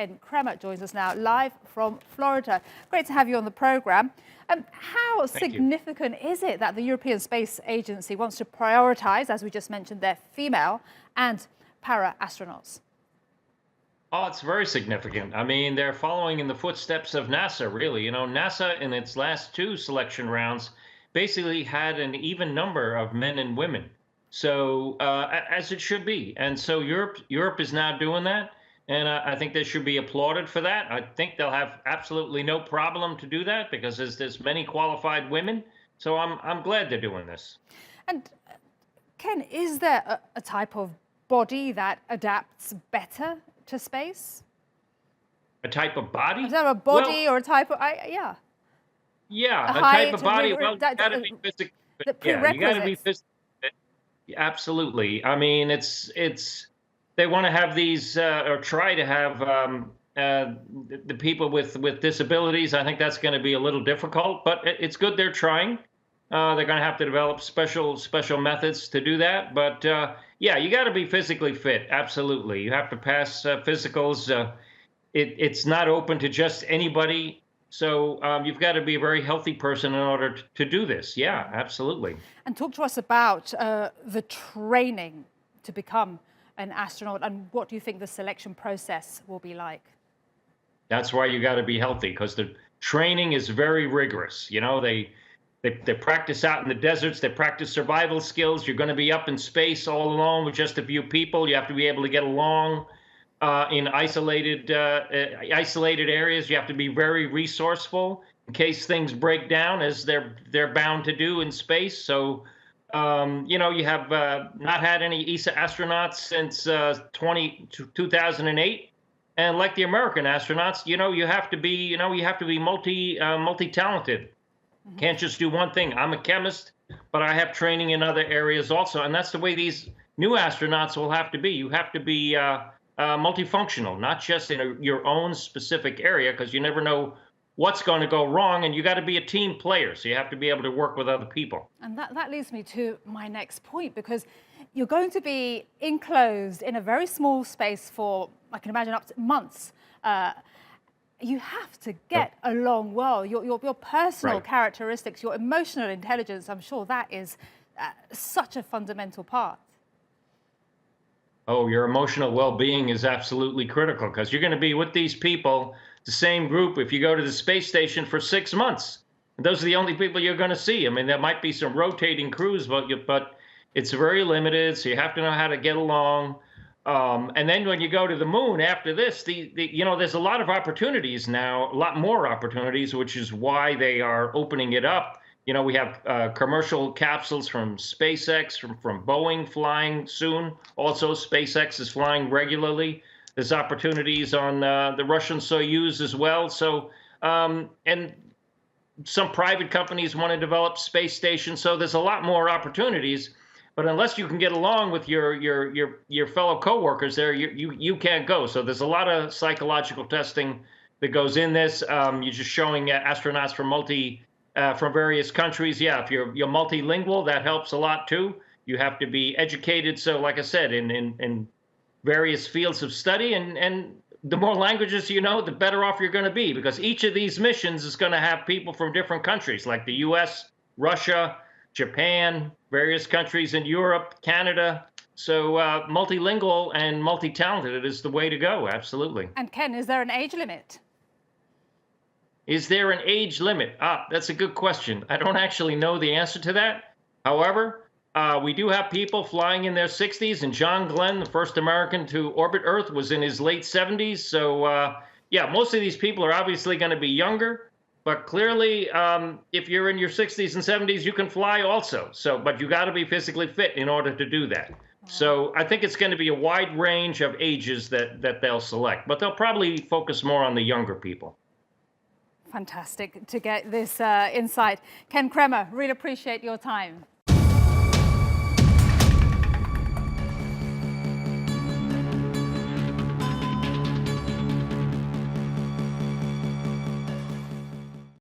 Ken Kremer joins us now live from Florida. Great to have you on the program. How significant is it that the European Space Agency wants to prioritize, as we just mentioned, their female and para astronauts? Oh, it's very significant. I mean, they're following in the footsteps of NASA, really. You know, NASA in its last two selection rounds basically had an even number of men and women. So, as it should be. And so Europe is now doing that. And I think they should be applauded for that. I think they'll have absolutely no problem to do that because there's many qualified women. So I'm glad they're doing this. And Ken, is there a type of body that adapts better to space? A type of body? Is there a body or a type of, yeah. Yeah, A a height, type of body. Well, you got to be physically. Yeah, you got to be physically. Absolutely. I mean, they want to have these or try to have the people with disabilities. I think that's going to be a little difficult, but it's good they're trying. They're going to have to develop special methods to do that. But yeah, you got to be physically fit. Absolutely. You have to pass physicals. It's not open to just anybody. So you've got to be a very healthy person in order to do this. Yeah, absolutely. And talk to us about the training to become an astronaut, and what do you think the selection process will be like? That's why you got to be healthy, because the training is very rigorous. You know, they practice out in the deserts. They practice survival skills. You're going to be up in space all alone with just a few people. You have to be able to get along in isolated areas. You have to be very resourceful in case things break down, as they're bound to do in space. So, you know, you have not had any ESA astronauts since 2008. And like the American astronauts, you know, you have to be multi-talented. Can't just do one thing. I'm a chemist, but I have training in other areas also. And that's the way these new astronauts will have to be. You have to be multifunctional, not just in your own specific area, because you never know what's going to go wrong, and you got to be a team player, so you have to be able to work with other people. And that leads me to my next point, because you're going to be enclosed in a very small space for, I can imagine, up to months. You have to get along well. Your personal characteristics, your emotional intelligence, I'm sure that is such a fundamental part. Oh, your emotional well-being is absolutely critical, because you're going to be with these people, the same group, if you go to the space station for 6 months. Those are the only people you're going to see. I mean, there might be some rotating crews, but it's very limited, so you have to know how to get along. And then when you go to the moon after this, you know, there's a lot of opportunities now, a lot more opportunities, which is why they are opening it up. You know, we have commercial capsules from SpaceX, from Boeing flying soon. Also, SpaceX is flying regularly. There's opportunities on the Russian Soyuz as well. So, and some private companies want to develop space stations. So there's a lot more opportunities. But unless you can get along with your fellow coworkers there, you can't go. So there's a lot of psychological testing that goes in this. You're just showing astronauts from various countries. Yeah, if you're multilingual, that helps a lot too. You have to be educated. So, like I said, in various fields of study, and the more languages you know, the better off you're going to be, because each of these missions is going to have people from different countries, like the US, Russia, Japan, various countries in Europe, Canada. So multilingual and multi-talented is the way to go. Absolutely. And Ken, is there an age limit? Is there an age limit? That's a good question. I don't actually know the answer to that. However, we do have people flying in their 60s, and John Glenn, the first American to orbit Earth, was in his late 70s. So, yeah, most of these people are obviously going to be younger, but clearly, if you're in your 60s and 70s, you can fly also. So, but you got to be physically fit in order to do that. So I think it's going to be a wide range of ages that they'll select, but they'll probably focus more on the younger people. Fantastic to get this insight. Ken Kremer, really appreciate your time.